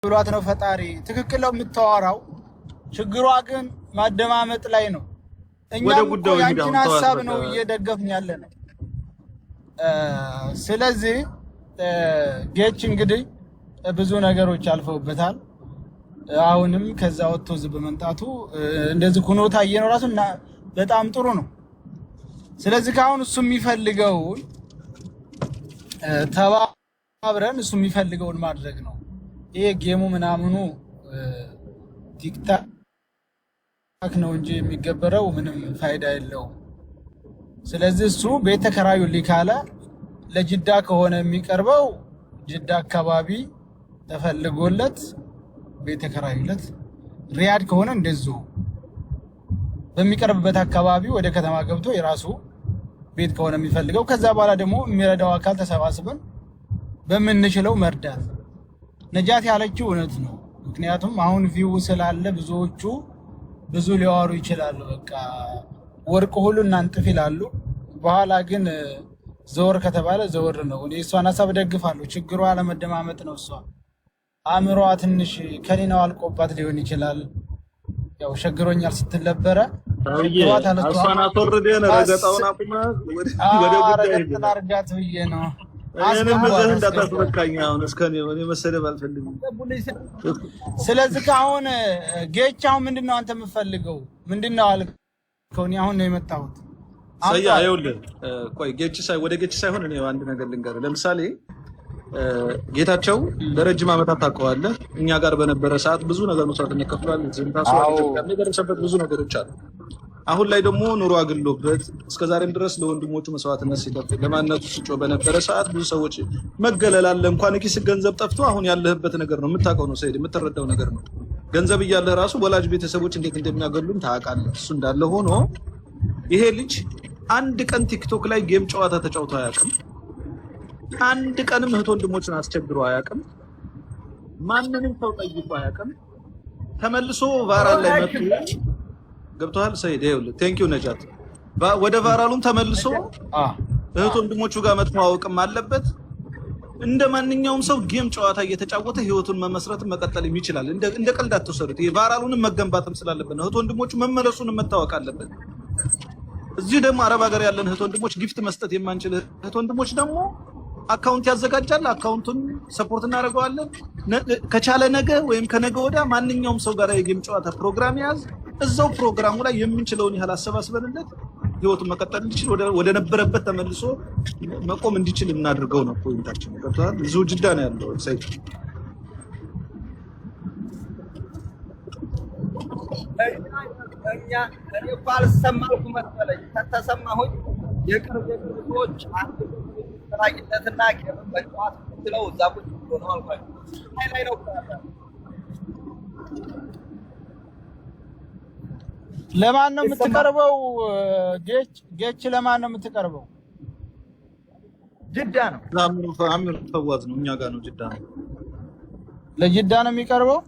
ብሏት ነው ፈጣሪ ትክክል ነው የምታወራው ችግሯ ግን ማደማመጥ ላይ ነው እኛም እኮ ያንቺን ሐሳብ ነው እየደገፍን ያለነው ስለዚህ ጌች እንግዲህ ብዙ ነገሮች አልፈውበታል አሁንም ከዛ ወጥቶ ዝብ በመንጣቱ እንደዚህ ኩኖታ እየኖር ራሱና በጣም ጥሩ ነው ስለዚህ ካሁን እሱ የሚፈልገው ተባብረን እሱ የሚፈልገውን ማድረግ ነው ይሄ ጌሙ ምናምኑ ቲክታክ ነው እንጂ የሚገበረው ምንም ፋይዳ የለውም ስለዚህ እሱ ቤት ተከራዩ ሊካለ ለጅዳ ከሆነ የሚቀርበው ጅዳ አካባቢ ተፈልጎለት ቤት ተከራዩለት ሪያድ ከሆነ እንደዚሁ በሚቀርብበት አካባቢ ወደ ከተማ ገብቶ የራሱ ቤት ከሆነ የሚፈልገው ከዛ በኋላ ደግሞ የሚረዳው አካል ተሰባስበን በመንችለው መርዳት ነጃት ያለችው እውነት ነው ምክንያቱም አሁን ቪው ስላለ ብዙዎቹ ብዙ ሊያወሩ ይችላሉ በቃ ወርቅ ሁሉ እናንጥፍ ይላሉ በኋላ ግን ዘወር ከተባለ ዘወር ነው እኔ እሷን ሐሳብ ደግፋለሁ ችግሯ አለመደማመጥ ነው እሷ አእምሯ ትንሽ ከኔናው አልቆባት ሊሆን ይችላል ያው ሸግሮኛል ስትለበረ እሷን አትወርደን ረገጣውን አቁማ ወደ ጉዳይ አርጋት ብዬ ነው እኔም በዚህ እንዳታስበቃኝ አሁን እስከኔ እኔ መሰደብ አልፈልግም ስለዚህ አሁን ጌቻው ምንድነው አንተ የምፈልገው ምንድነው አልከው አሁን ነው የመጣሁት ሰያ አይውልህ ቆይ ወደ ጌች ሳይሆን እኔ አንድ ነገር ልንገር ለምሳሌ ጌታቸው ለረጅም ዓመታት ታውቀዋለህ እኛ ጋር በነበረ ሰዓት ብዙ ነገር መስዋዕት እንከፍላል ዝምታሱ አጥተን የደረሰበት ብዙ ነገሮች አሉ አሁን ላይ ደግሞ ኑሮ አግሎበት እስከዛሬም ድረስ ለወንድሞቹ መስዋዕትነት ሲከፍል ለማንነቱ ሲጮ በነበረ ሰዓት ብዙ ሰዎች መገለላለ እንኳን ኪስ ገንዘብ ጠፍቶ አሁን ያለህበት ነገር ነው የምታውቀው ነው ሰይድ የምትረዳው ነገር ነው ገንዘብ እያለህ ራሱ ወላጅ ቤተሰቦች እንዴት እንደሚያገሉም ታውቃለህ እሱ እንዳለ ሆኖ ይሄ ልጅ አንድ ቀን ቲክቶክ ላይ ጌም ጨዋታ ተጫውቶ አያውቅም አንድ ቀንም እህት ወንድሞችን አስቸግሮ አያውቅም ማንንም ሰው ጠይቆ አያውቅም ተመልሶ ቫራል ላይ መጥቶ ገብቷል ሰይድ ይኸውልህ ቴንክ ዩ ነጃት ወደ ቫራሉም ተመልሶ እህት ወንድሞቹ ጋር መተዋወቅም አለበት እንደ ማንኛውም ሰው ጌም ጨዋታ እየተጫወተ ህይወቱን መመስረትም መቀጠልም ይችላል እንደ ቀልድ አትወሰዱት የቫራሉንም መገንባትም ስላለበት እህት ወንድሞቹ መመለሱንም መታወቅ አለበት እዚህ ደግሞ አረብ ሀገር ያለን እህት ወንድሞች ጊፍት መስጠት የማንችል እህት ወንድሞች ደግሞ አካውንት ያዘጋጃል አካውንቱን ሰፖርት እናደርገዋለን ከቻለ ነገ ወይም ከነገ ወዳ ማንኛውም ሰው ጋር የጌም ጨዋታ ፕሮግራም ያዝ እዛው ፕሮግራሙ ላይ የምንችለውን ያህል አሰባስበንለት ህይወቱን መቀጠል እንዲችል ወደ ነበረበት ተመልሶ መቆም እንዲችል እናድርገው ነው ፖይንታችን ገብቷል እዚሁ ጅዳ ነው ያለው ሰይድ እኛ እኔ ባልሰማልኩ መሰለኝ ከተሰማሁኝ የቅርብ ሰዎች አንድ ተራቂነትና ከመጫወት ነው እዛ ቁጭ ብሎ ነው አልኳቸው ላይ ነው ለማን ነው የምትቀርበው ጌች ለማን ነው የምትቀርበው ጅዳ ነው አሚር ፈዋዝ ነው እኛ ጋር ነው ጅዳ ነው ለጅዳ ነው የሚቀርበው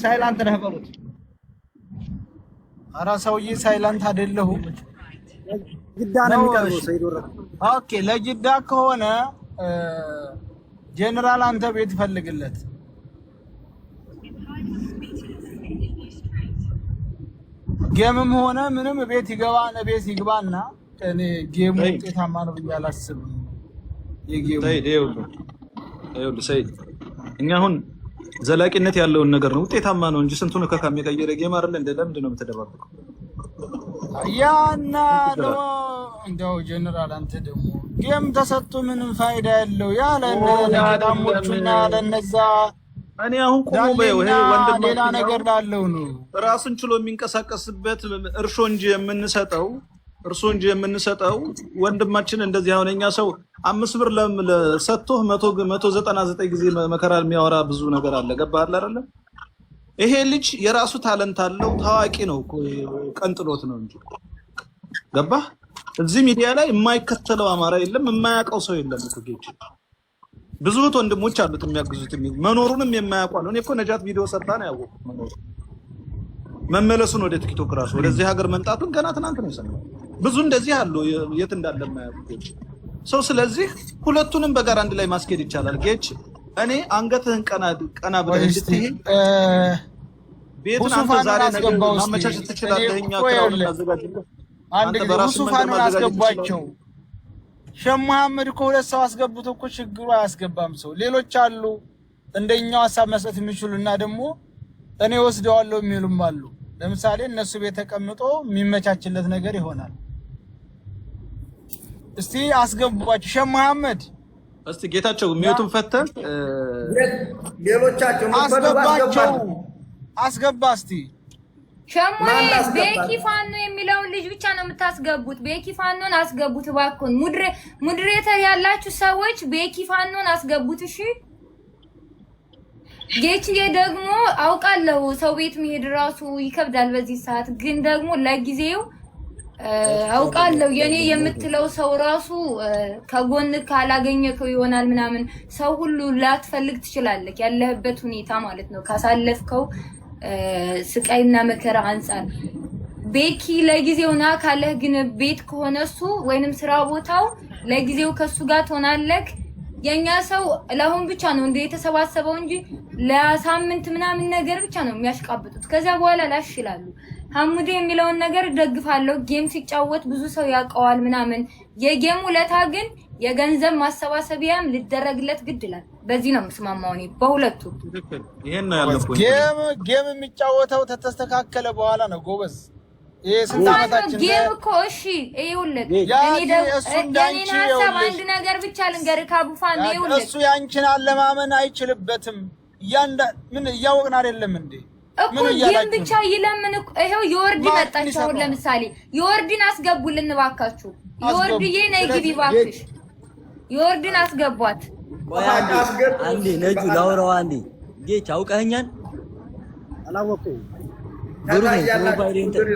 ሳይላንት ነህ በሉት ኧረ ሰውዬ ሳይላንት አይደለሁም ጅዳ ነው የሚቀርበው ሰይድ ወረደ ኦኬ ለጅዳ ከሆነ ጀነራል አንተ ቤት ፈልግለት ጌምም ሆነ ምንም ቤት ይገባና እኔ ጌሙ ውጤታማ ነው ብዬ አላስብም የጌሙ ሰይድ ይኸውልህ ሰይድ እኛ አሁን ዘላቂነት ያለውን ነገር ነው ውጤታማ ነው እንጂ ስንቱን ከካም የቀየረ ጌም አይደል እንደ ለምንድን ነው የምትደባበቀው ያና ነው እንደው ጀነራል አንተ ደግሞ ጌም ተሰጥቶ ምንም ፋይዳ ያለው ያለ ለዳሞቹና ለነዛ እኔ አሁን ቆሞ በይው ይሄ ወንድም ሌላ ነገር ላለው ነው ራሱን ችሎ የሚንቀሳቀስበት እርሾ እንጂ የምንሰጠው ወንድማችን እንደዚህ አሁንኛ ሰው 5 ብር ለሰጥቶ 199 ጊዜ መከራ የሚያወራ ብዙ ነገር አለ ገባህ አይደል ይሄ ልጅ የራሱ ታለንት አለው ታዋቂ ነው እኮ ቀንጥሎት ነው እንጂ ገባህ እዚህ ሚዲያ ላይ የማይከተለው አማራ የለም የማያውቀው ሰው የለም እኮ ጌች ብዙ ወንድሞች አሉት የሚያግዙት መኖሩንም የማያውቋል እኔ እኮ ነጃት ቪዲዮ ሰርታ ነው ያወቅኩት መመለሱን ወደ ቲክቶክ ራሱ ወደዚህ ሀገር መምጣቱን ገና ትናንት ነው የሰማው ብዙ እንደዚህ አሉ የት እንዳለ የማያውቁት ሰው ስለዚህ ሁለቱንም በጋራ አንድ ላይ ማስኬድ ይቻላል ጌች እኔ አንገትህን ቀና ብለህ እንድትሄድ ቤቱን አንተ ዛሬ ነገር ማመቻቸት ትችላለህ። እኛ ክራውን እናዘጋጅልህ። አንድ ጊዜ ሱፋኑን አስገባቸው። ሸህ መሐመድ እኮ 2 ሰው አስገብቶ እኮ ችግሩ አያስገባም ሰው። ሌሎች አሉ እንደኛው ሐሳብ መስጠት የሚችሉና ደግሞ እኔ ወስደዋለሁ የሚሉም አሉ። ለምሳሌ እነሱ ቤት ተቀምጦ የሚመቻችለት ነገር ይሆናል። እስቲ አስገቧቸው ሸህ መሐመድ። እስቲ ጌታቸው ሚዩቱን ፈተን ሌሎቻቸው አስገባ እስቲ ሸሞይ ቤኪ ፋኖ የሚለውን ልጅ ብቻ ነው የምታስገቡት። ቤኪ ፋኖን አስገቡት ባኩን። ሙድሬተር ያላችሁ ሰዎች ቤኪ ፋኖን አስገቡት። እሺ ጌችዬ ደግሞ አውቃለሁ ሰው ቤት መሄድ ራሱ ይከብዳል በዚህ ሰዓት፣ ግን ደግሞ ለጊዜው አውቃለሁ የኔ የምትለው ሰው ራሱ ከጎን ካላገኘከው ይሆናል ምናምን ሰው ሁሉ ላትፈልግ ትችላለህ፣ ያለህበት ሁኔታ ማለት ነው ካሳለፍከው ስቃይና መከራ አንፃር። ቤኪ ለጊዜው ና ካለህ ግን ቤት ከሆነ እሱ ወይንም ስራ ቦታው ለጊዜው ከሱ ጋር ትሆናለህ። የኛ ሰው ለአሁን ብቻ ነው እንደ የተሰባሰበው እንጂ ለሳምንት ምናምን ነገር ብቻ ነው የሚያሽቃብጡት። ከዛ በኋላ ላሽ ይላሉ። ሐሙዴ የሚለውን ነገር ደግፋለሁ። ጌም ሲጫወት ብዙ ሰው ያውቀዋል ምናምን። የጌሙ ለታ ግን የገንዘብ ማሰባሰቢያም ሊደረግለት ግድ ይላል። በዚህ ነው መስማማው እኔ በሁለቱ። ይሄን ነው ያለፈው። ጌም የሚጫወተው ተስተካከለ በኋላ ነው ጎበዝ። ይሄ ስንታታችን ጌም እኮ እሺ ይኸውልህ፣ እኔ የኔን ሀሳብ አንድ ነገር ብቻ ልንገርህ ካቡፋን። ይኸውልህ እሱ ያንቺን አለማመን አይችልበትም። ምን እያወቅን አይደለም እንዴ? እኮ ጌም ብቻ ይለምን እኮ። ይሄው የወርድ መጣች። አሁን ለምሳሌ የወርድን አስገቡልን እባካችሁ። የወርድዬ ነይ ግቢ እባክሽ፣ የወርድን አስገቧት። አንዴ ነጁ ላውራው አንዴ። ጌች አውቀኸኛል? አላወኩም።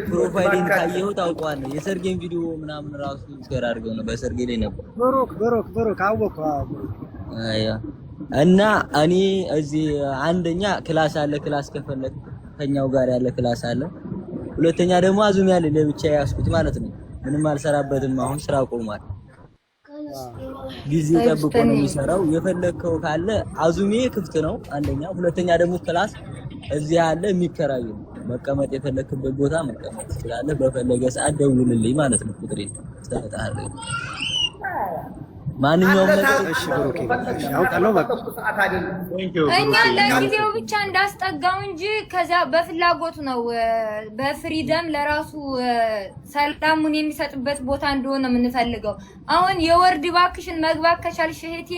ፕሮፋይሌን ካየኸው ታውቀዋለህ። የሰርጌን ቪዲዮ ምናምን ራሱ ሼር አድርገው ነው። በሰርጌ ላይ ነበር። ብሩክ አወቀው። አያ እና እኔ እዚህ አንደኛ ክላስ አለ፣ ክላስ ከፈለክ ከኛው ጋር ያለ ክላስ አለ። ሁለተኛ ደግሞ አዙም ያለ ለብቻ ያስኩት ማለት ነው። ምንም አልሰራበትም። አሁን ስራ ቆሟል። ጊዜ ጠብቆ ነው የሚሰራው። የፈለከው ካለ አዙሜ ክፍት ነው አንደኛ። ሁለተኛ ደግሞ ክላስ እዚህ ያለ የሚከራዩ መቀመጥ የፈለክበት ቦታ መቀመጥ ትችላለህ። በፈለገ ሰዓት ደውልልኝ ማለት ነው። ቁጥሬ ተሰጣለህ። ማንኛውም ነገር እሺ ብሩክ ያውቃለሁ። በቃ እኛ ለጊዜው ብቻ እንዳስጠጋው እንጂ ከዛ በፍላጎቱ ነው በፍሪደም ለራሱ ሰላሙን የሚሰጥበት ቦታ እንደሆነ የምንፈልገው። አሁን የወርድ ባክሽን መግባት ከቻልሽ እህቴ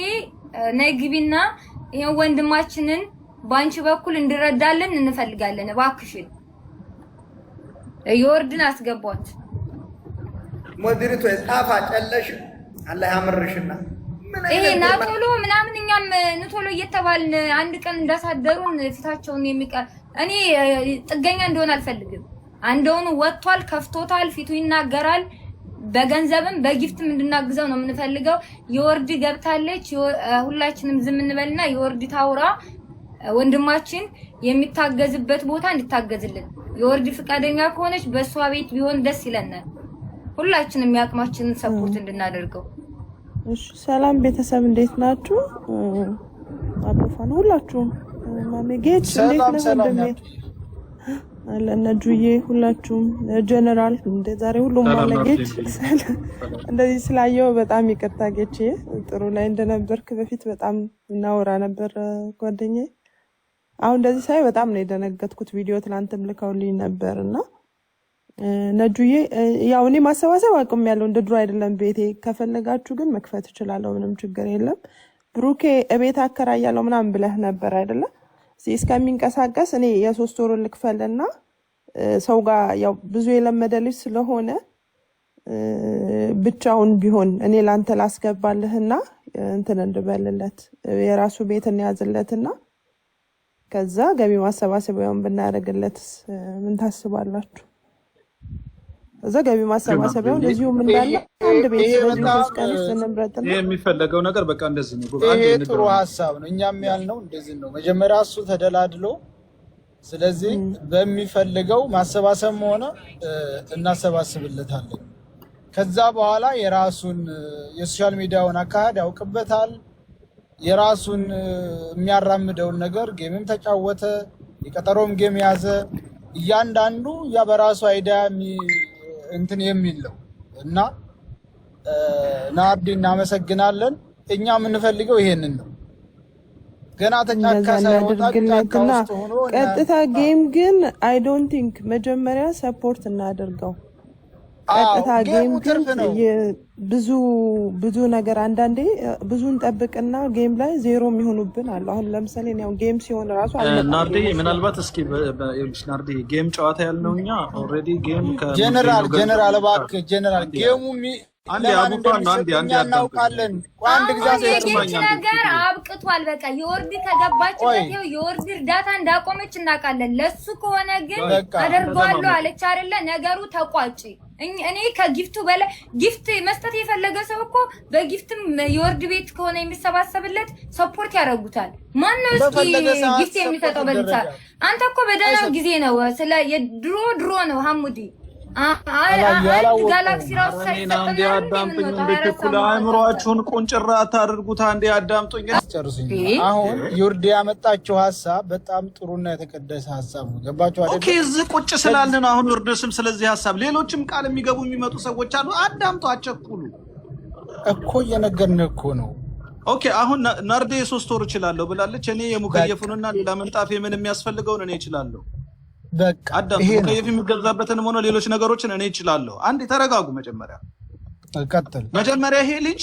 ነይ ግቢና ይሄን ወንድማችንን ባንቺ በኩል እንድረዳለን እንፈልጋለን። ባክሽን የወርድን አስገቧት። ሞዲሪቶ ጣፋ ጨለሽ አላህ ያምርሽና ይሄ ናቶሎ ምናምን እኛም ንቶሎ እየተባልን አንድ ቀን እንዳሳደሩን ፊታቸውን የሚቀር እኔ ጥገኛ እንደሆነ አልፈልግም። አንደውን ወጥቷል፣ ከፍቶታል፣ ፊቱ ይናገራል። በገንዘብም በጊፍትም እንድናግዘው ነው የምንፈልገው። የወርድ ገብታለች። ሁላችንም ዝም እንበልና የወርድ ታውራ ወንድማችን የሚታገዝበት ቦታ እንድታገዝልን። የወርድ ፍቃደኛ ከሆነች በሷ ቤት ቢሆን ደስ ይለናል። ሁላችንም ያቅማችንን ሰፖርት እንድናደርገው። እሺ ሰላም ቤተሰብ እንዴት ናችሁ? አባፋን ሁላችሁም ማሜ ጌች እንዴት ነው ወንድሜ? አለነጁዬ ሁላችሁም ጀነራል እንደ ዛሬ ሁሉም ማለጌች እንደዚህ ስላየው በጣም ይቅርታ ጌች። ጥሩ ላይ እንደነበርክ በፊት በጣም እናወራ ነበር ጓደኛዬ። አሁን እንደዚህ ሳይ በጣም ነው የደነገጥኩት። ቪዲዮ ትላንትም ልከውልኝ ነበርና ነጁዬ ያው እኔ ማሰባሰብ አቅም ያለው እንደ ድሮ አይደለም። ቤቴ ከፈለጋችሁ ግን መክፈት እችላለሁ፣ ምንም ችግር የለም። ብሩኬ እቤት አከራያለሁ ምናምን ብለህ ነበር አይደለ? እስከሚንቀሳቀስ እኔ የ3 ወር ልክፈልና ሰው ጋር ያው ብዙ የለመደ ልጅ ስለሆነ ብቻውን ቢሆን እኔ ላንተ ላስገባልህና እንትን እንድበልለት የራሱ ቤት እንያዝለትና ከዛ ገቢ ማሰባሰቢያውን ብናደርግለት ምን ታስባላችሁ? እዛ ገቢ ማሰባሰቢያውን እዚሁም እንዳለ አንድ ቤት ይሄ የሚፈለገው ነገር በቃ እንደዚህ ነው። ይሄ ጥሩ ሐሳብ ነው። እኛም ያልነው እንደዚህ ነው። መጀመሪያ እሱ ተደላድሎ ስለዚህ በሚፈልገው ማሰባሰብ ሆነ እናሰባስብለታለን። ከዛ በኋላ የራሱን የሶሻል ሚዲያውን አካሄድ ያውቅበታል። የራሱን የሚያራምደውን ነገር ጌምም ተጫወተ የቀጠሮም ጌም ያዘ እያንዳንዱ ያ በራሱ አይዲያ እንትን የሚለው እና ናርዲ እናመሰግናለን እኛ የምንፈልገው ይሄንን ነው ገና ተጫካ ሳይወጣ ቀጥታ ጌም ግን አይ ዶንት ቲንክ መጀመሪያ ሰፖርት እናደርገው ቀጥታ ጌም ግን ብዙ ነገር አንዳንዴ ብዙን ጠብቅና ጌም ላይ ዜሮ የሚሆኑብን አለ አሁን ለምሳሌ ነው ጌም ሲሆን ራሱ ናርዲ ምናልባት እስኪ ናርዲ ጌም ጨዋታ ያልነውኛ ኦሬዲ ጌም ጀነራል ባክ ጀነራል ጌሙ አንዴ እናውቃለን አንድ ግዛት ነገር አብቅቷል በቃ የወርድ ከገባችበት የወርድ እርዳታ እንዳቆመች እናውቃለን ለሱ ከሆነ ግን አደርጋለሁ አለች አይደለ ነገሩ ተቋጭ እኔ ከጊፍቱ በላይ ጊፍት መስጠት የፈለገ ሰው እኮ በጊፍትም የወርድ ቤት ከሆነ የሚሰባሰብለት ሰፖርት ያደርጉታል ማን ነው እስኪ ጊፍት የሚሰጠው በዛ አንተ እኮ በደህና ጊዜ ነው ስለ የድሮ ነው ሐሙዲ ጋላክሲ ራሱ አንዴ አዳምጡኝ እንደተኩላ አእምሮአችሁን ቁንጭራ አታድርጉት አንዴ አዳምጡኝ ጨርሱኝ አሁን ዩርዲ ያመጣችው ሐሳብ በጣም ጥሩና የተቀደሰ ሐሳብ ነው ገባችሁ አይደል ኦኬ እዚህ ቁጭ ስላልን አሁን ዩርዲስም ስለዚህ ሐሳብ ሌሎችም ቃል የሚገቡ የሚመጡ ሰዎች አሉ አዳምጡ አቸኩሉ እኮ እየነገርን እኮ ነው ኦኬ አሁን ናርዲ 3 ወር ይችላልው ብላለች እኔ የሙከየፉንና ሌላ መንጣፍ ምን የሚያስፈልገው እኔ ይችላልው በቃ አዳምጡ ሙከየፍ የሚገዛበትን ሆነ ሌሎች ነገሮችን እኔ ይችላልው አንዴ ተረጋጉ መጀመሪያ ቀጥል መጀመሪያ ይሄ ልጅ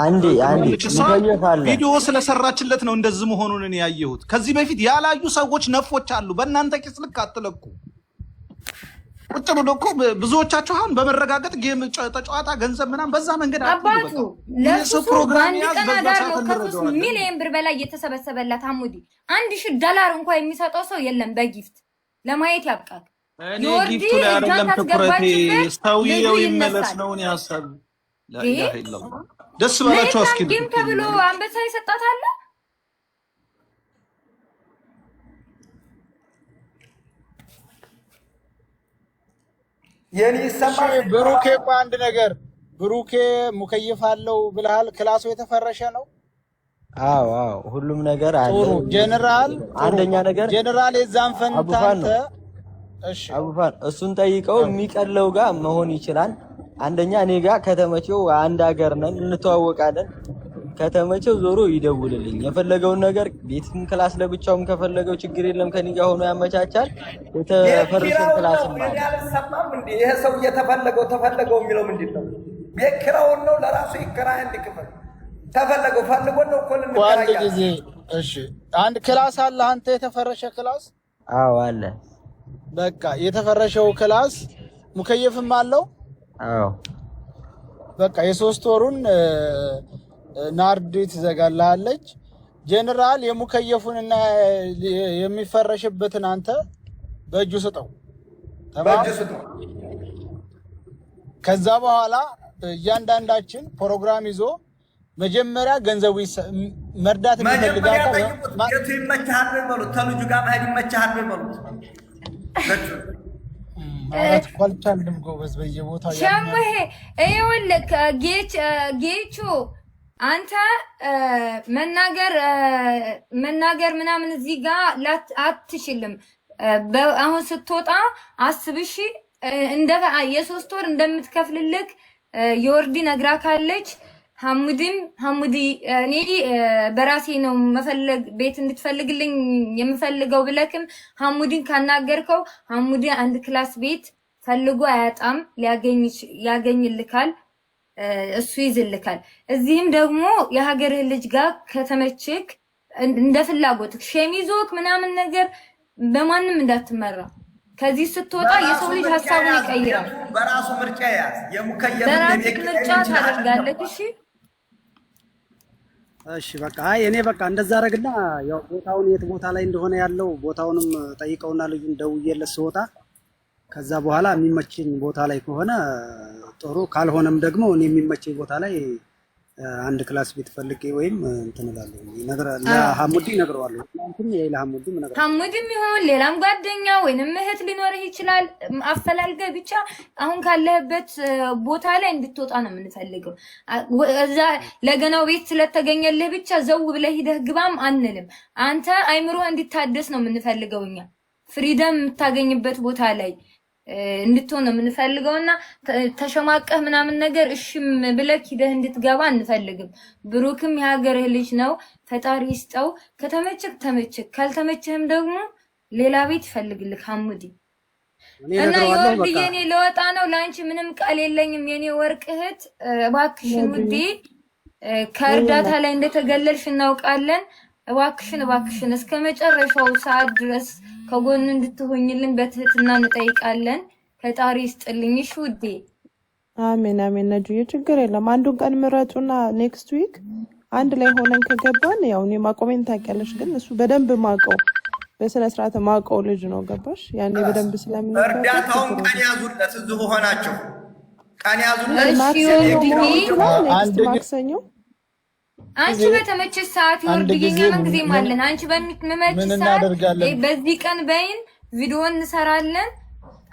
አንዴ ሙከየፋለ ቪዲዮ ስለሰራችለት ነው እንደዚህ መሆኑን እኔ ያየሁት ከዚህ በፊት ያላዩ ሰዎች ነፎች አሉ በእናንተ ኪስ ልክ አትለቁ ቁጭ ብሎ እኮ ብዙዎቻችሁ አሁን በመረጋገጥ ጌም ተጫዋታ ገንዘብ ምናምን በዛ መንገድ አባቱ ለሱ ፕሮግራም ያዝበዛው ከ3 ሚሊዮን ብር በላይ የተሰበሰበላት ሐሙዲ $1000 እንኳን የሚሰጠው ሰው የለም በጊፍት ለማየት ያብቃል እኔ ጊፍቱ ላይ አይደለም ትኩረቴ ስታውየው ይመለስ ነው እኔ ሐሳብ ላኢላሃ ኢላላህ ደስ ባላችሁ እስኪ ጌም ተብሎ አንበሳ ይሰጣታል የኔ ሰማይ ብሩኬ አንድ ነገር ብሩኬ ሙከየፍ አለው ብለሃል ክላሱ የተፈረሸ ነው አዎ ሁሉም ነገር አለ ጥሩ ጀነራል አንደኛ ነገር ጀነራል የዛን ፈንታንተ እሺ አቡፋን እሱን ጠይቀው የሚቀለው ጋር መሆን ይችላል አንደኛ እኔ ጋር ከተመቸው አንድ ሀገር ነን እንተዋወቃለን ከተመቸው ዞሮ ይደውልልኝ የፈለገውን ነገር ቤትም ክላስ ለብቻውም ከፈለገው ችግር የለም ከኔ ጋር ሆኖ ያመቻቻል የተፈረሰ ክላስ ማለት ያልሰማም እንዴ ይሄ ሰው ተፈለገው የሚለው ምንድነው የክራው ነው ለራሱ ይከራይ እንድከፈል ተፈለገው ፈልጎ ነው እኮ ለምትከራይ አንድ ጊዜ እሺ አንድ ክላስ አለ አንተ የተፈረሸ ክላስ አዎ አለ በቃ የተፈረሸው ክላስ ሙከየፍም አለው አዎ በቃ የ3 ወሩን ናርዲ ትዘጋላለች ጀነራል የሙከየፉንና የሚፈረሽበትን አንተ በእጁ ስጠው ከዛ በኋላ እያንዳንዳችን ፕሮግራም ይዞ መጀመሪያ ገንዘቡ መርዳት የሚፈልጋታ የቱ ይመቻል በሉት ተልጁ ጋር ማሄድ ይመቻል በሉት ማለት ኳልቻልም ጎበዝ በየቦታው ሸምሄ ይኸውልህ ጌቹ አንተ መናገር ምናምን እዚህ ጋር አትችልም አሁን ስትወጣ አስብሽ እንደ የ3 ወር እንደምትከፍልልክ የወርዲ ነግራ ካለች ሐሙዲ እኔ በራሴ ነው መፈለግ ቤት እንድትፈልግልኝ የምፈልገው ብለክም ሐሙዲን ካናገርከው ሐሙዲ አንድ ክላስ ቤት ፈልጎ አያጣም ያገኝልካል እሱ ይዝልካል እዚህም ደግሞ የሀገርህ ልጅ ጋር ከተመችክ እንደ ፍላጎትክ ሸሚዞክ ምናምን ነገር በማንም እንዳትመራ ከዚህ ስትወጣ የሰው ልጅ ሐሳቡን ይቀይራል በራሱ ምርጫ ያዝ የሙከየፍ ምርጫ ታደርጋለህ እሺ በቃ እኔ በቃ እንደዛ አረግና ያው ቦታውን የት ቦታ ላይ እንደሆነ ያለው ቦታውንም ጠይቀውና ልጁን ደውዬለት ስወጣ ከዛ በኋላ የሚመችኝ ቦታ ላይ ከሆነ ጥሩ ካልሆነም ደግሞ እኔ የሚመችኝ ቦታ ላይ አንድ ክላስ ቤት ፈልጌ ወይም እንትን እላለሁ ለሐሙዲ እነግረዋለሁ። እንትን ለሐሙዲ እነግረዋለሁ። ሐሙዲም ይሁን ሌላም ጓደኛ ወይንም እህት ሊኖርህ ይችላል። አፈላልገህ ብቻ አሁን ካለህበት ቦታ ላይ እንድትወጣ ነው የምንፈልገው። እዛ ለገናው ቤት ስለተገኘልህ ብቻ ዘው ብለህ ሂደህ ግባም አንልም። አንተ አይምሮህ እንዲታደስ ነው የምንፈልገው። እኛ ፍሪደም የምታገኝበት ቦታ ላይ እንድትሆን ነው የምንፈልገውና ተሸማቀህ ምናምን ነገር እሺም ብለህ ሂደህ እንድትገባ አንፈልግም። ብሩክም የሀገርህ ልጅ ነው፣ ፈጣሪ ይስጠው። ከተመቸህ ተመቸህ፣ ካልተመቸህም ደግሞ ሌላ ቤት ይፈልግልህ ሐሙዲ። እና የወርድ የኔ ለወጣ ነው ላንቺ ምንም ቃል የለኝም የኔ ወርቅ እህት። እባክሽን ውዴ ከእርዳታ ላይ እንደተገለልሽ እናውቃለን። እባክሽን እስከ መጨረሻው ሰዓት ድረስ ከጎን እንድትሆኝልን በትህትና እንጠይቃለን። ፈጣሪ ይስጥልኝሽ ውዴ። አሜን አሜን። ነጁዬ ችግር የለም። አንዱን ቀን ምረጡና ኔክስት ዊክ አንድ ላይ ሆነን ከገባን ያው እኔ ማቆሜን ታውቂያለሽ፣ ግን እሱ በደንብ ማቀው በስነ ስርዓት ማቀው ልጅ ነው ገባሽ? ያኔ በደንብ ስለምን እርዳታውን ቀን ያዙለት፣ እዚሁ ሆናችሁ ቀን ያዙለት። ማክሰኞ አንቺ በተመቸሽ ሰዓት ይወርድልኛ ምን ጊዜ ማለን አንቺ በሚመችሽ ሰዓት በዚህ ቀን በይን ቪዲዮ እንሰራለን።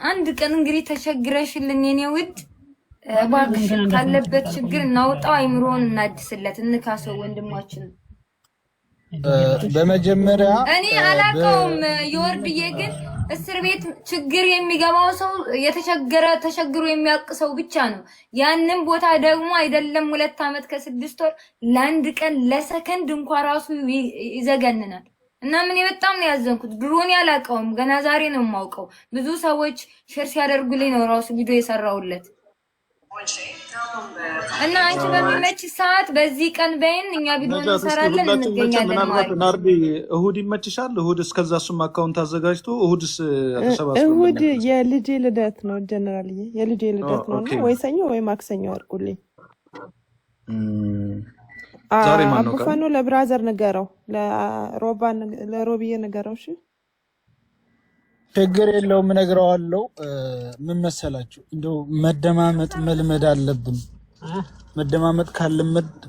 አንድ ቀን እንግዲህ ተቸግረሽልን የኔ ውድ እባክሽን ካለበት ችግር እናውጣው፣ አይምሮን እናድስለት፣ እንካሰው ወንድማችን። በመጀመሪያ እኔ አላውቀውም የወርድዬ ግን እስር ቤት ችግር የሚገባው ሰው ተቸግሮ የሚያውቅ ሰው ብቻ ነው። ያንን ቦታ ደግሞ አይደለም 2 ዓመት ከ6 ወር ለአንድ ቀን ለሰከንድ እንኳን ራሱ ይዘገንናል። እና ምን በጣም ነው ያዘንኩት። ድሮን ያላቀውም ገና ዛሬ ነው የማውቀው። ብዙ ሰዎች ሼር ሲያደርጉልኝ ነው ራሱ ቪዲዮ የሰራውለት። እና አንቺ በሚመች ሰዓት በዚህ ቀን በይን እኛ ቪዲዮ እንሰራለን እንገኛለን። ምናልባት ናርዲ እሁድ ይመችሻል? እሁድ እስከዛ እሱም አካውንት አዘጋጅቶ እሁድስ ተሰባስበን እሁድ የልጄ ልደት ነው ጀነራልዬ፣ የልጄ ልደት ነው እና ወይ ሰኞ ወይ ማክሰኞ አድርጉልኝ። ዛሬ ማን ነው? አቡፋኖ ለብራዘር ንገረው፣ ለሮቢዬ ንገረው። እሺ ችግር የለውም እነግረዋለሁ። ምን መሰላችሁ እንደው መደማመጥ መልመድ አለብን። መደማመጥ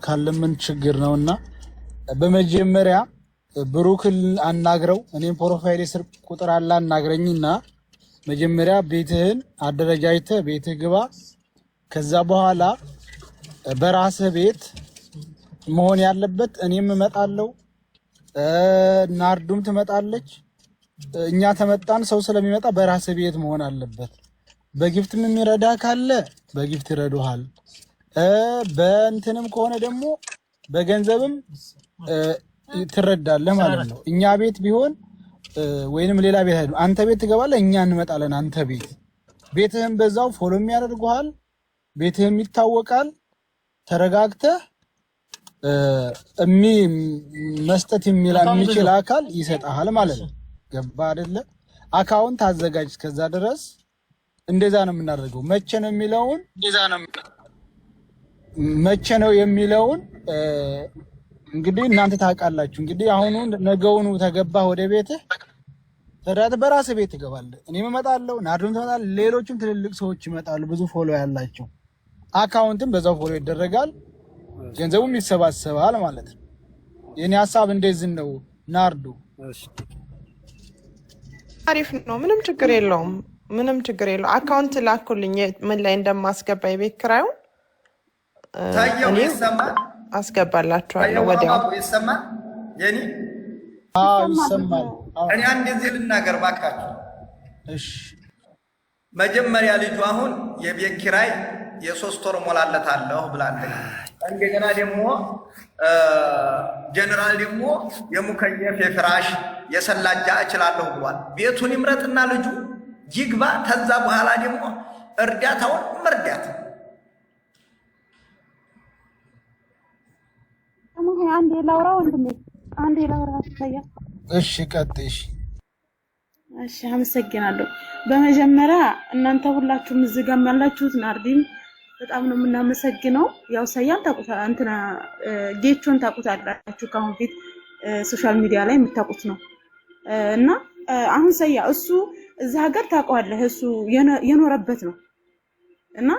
ካለምን ችግር ነውና በመጀመሪያ ብሩክን አናግረው። እኔም ፕሮፋይል ስር ቁጥር አለ አናግረኝና መጀመሪያ ቤትህን አደረጃጅተህ ቤትህ ግባ። ከዛ በኋላ በራስህ ቤት መሆን ያለበት እኔም እመጣለሁ፣ ናርዱም ትመጣለች። እኛ ተመጣን ሰው ስለሚመጣ በራስ ቤት መሆን አለበት። በጊፍትም የሚረዳ ካለ በጊፍት ይረዱሃል። በእንትንም ከሆነ ደግሞ በገንዘብም ትረዳለህ ማለት ነው። እኛ ቤት ቢሆን ወይንም ሌላ ቤት አይደለም፣ አንተ ቤት ትገባለህ፣ እኛ እንመጣለን። አንተ ቤትህም በዛው ፎሎም ያደርጉሃል፣ ቤትህም ይታወቃል። ተረጋግተህ መስጠት የሚችል አካል ይሰጣል ማለት ነው። ገባ አይደለ? አካውንት አዘጋጅ። ከዛ ድረስ እንደዛ ነው የምናደርገው። መቼ ነው የሚለውን እንግዲህ እናንተ ታውቃላችሁ። እንግዲህ አሁኑ ነገውኑ ተገባ ወደ ቤትህ ተዳት በራስ ቤት ትገባለህ። እኔም እመጣለሁ፣ ናርዶም ትመጣለህ፣ ሌሎችም ትልልቅ ሰዎች ይመጣሉ፣ ብዙ ፎሎ ያላቸው። አካውንትም በዛው ፎሎ ይደረጋል፣ ገንዘቡም ይሰባሰባል ማለት ነው። የኔ ሐሳብ እንደዚህ ነው። ናርዶ አሪፍ ነው። ምንም ችግር የለውም። አካውንት ላኩልኝ ምን ላይ እንደማስገባ የቤት ኪራዩን አስገባላችኋለሁ ወዲያው። ይሰማል የኔ? ይሰማል። እኔ አንድ ጊዜ ልናገር ባካችሁ። እሺ መጀመሪያ ልጁ አሁን የቤት ኪራይ የ3 ወር ሞላለታለሁ ብላለች። እንደገና ደግሞ ጀነራል ደግሞ የሙከየፍ የፍራሽ የሰላጃ እችላለሁ ብሏል። ቤቱን ይምረጥና ልጁ ይግባ። ተዛ በኋላ ደግሞ እርዳታውን መርዳት። አንዴ ላውራ ወንድሜ፣ አንዴ ላውራ ታያ። እሺ ቀጥሽ። እሺ አመሰግናለሁ። በመጀመሪያ እናንተ ሁላችሁም እዚህ ጋር ያላችሁት ናርዲን በጣም ነው የምናመሰግነው። ያው ሰያን ታቁታ እንትና ጌቾን ታቁታላችሁ ካሁን ፊት ሶሻል ሚዲያ ላይ የምታቁት ነው እና አሁን ሰያ እሱ እዚህ ሀገር ታውቀዋለህ፣ እሱ የኖረበት ነው እና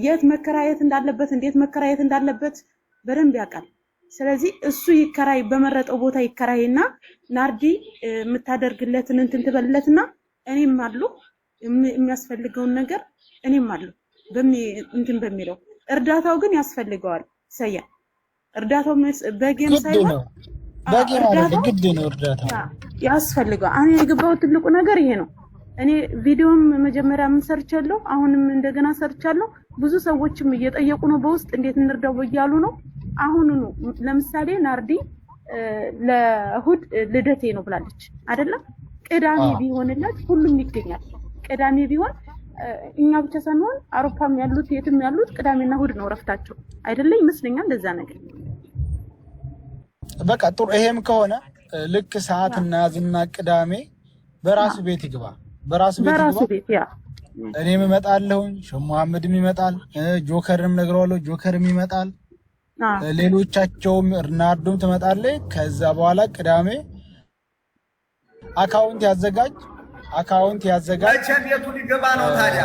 የት መከራየት እንዳለበት እንዴት መከራየት እንዳለበት በደንብ ያውቃል። ስለዚህ እሱ ይከራይ፣ በመረጠው ቦታ ይከራይና ናርዲ የምታደርግለትን እንትን ትበልለትና እኔም አሉ የሚያስፈልገውን ነገር እኔም አሉ እንትን በሚለው እርዳታው ግን ያስፈልገዋል። ሰያ እርዳታው በጌም ሳይሆን እርዳታው ግድ ነው። እርዳታው ያስፈልገዋል። እኔ የገባው ትልቁ ነገር ይሄ ነው። እኔ ቪዲዮም መጀመሪያ ምን ሰርቻለሁ፣ አሁንም እንደገና ሰርቻለሁ። ብዙ ሰዎችም እየጠየቁ ነው በውስጥ እንዴት እንርዳው እያሉ ነው። አሁኑኑ ለምሳሌ ናርዲ ለእሑድ ልደቴ ነው ብላለች አይደለም? ቅዳሜ ቢሆንላት ሁሉም ይገኛል። ቅዳሜ ቢሆን እኛ ብቻ ሳንሆን አውሮፓም ያሉት የትም ያሉት ቅዳሜና እሑድ ነው ረፍታቸው አይደለ? ይመስለኛል እንደዛ ነገር። በቃ ጥሩ። ይሄም ከሆነ ልክ ሰዓት እናያዝና ቅዳሜ በራሱ ቤት ይግባ፣ በራሱ ቤት ያ እኔም እመጣለሁ፣ ሸህ መሐመድም ይመጣል፣ ጆከርም ነግረዋለሁ፣ ጆከርም ይመጣል፣ ሌሎቻቸውም ናርዶም ትመጣለች። ከዛ በኋላ ቅዳሜ አካውንት ያዘጋጅ። መቼ ቤቱ ሊገባ ነው ታዲያ?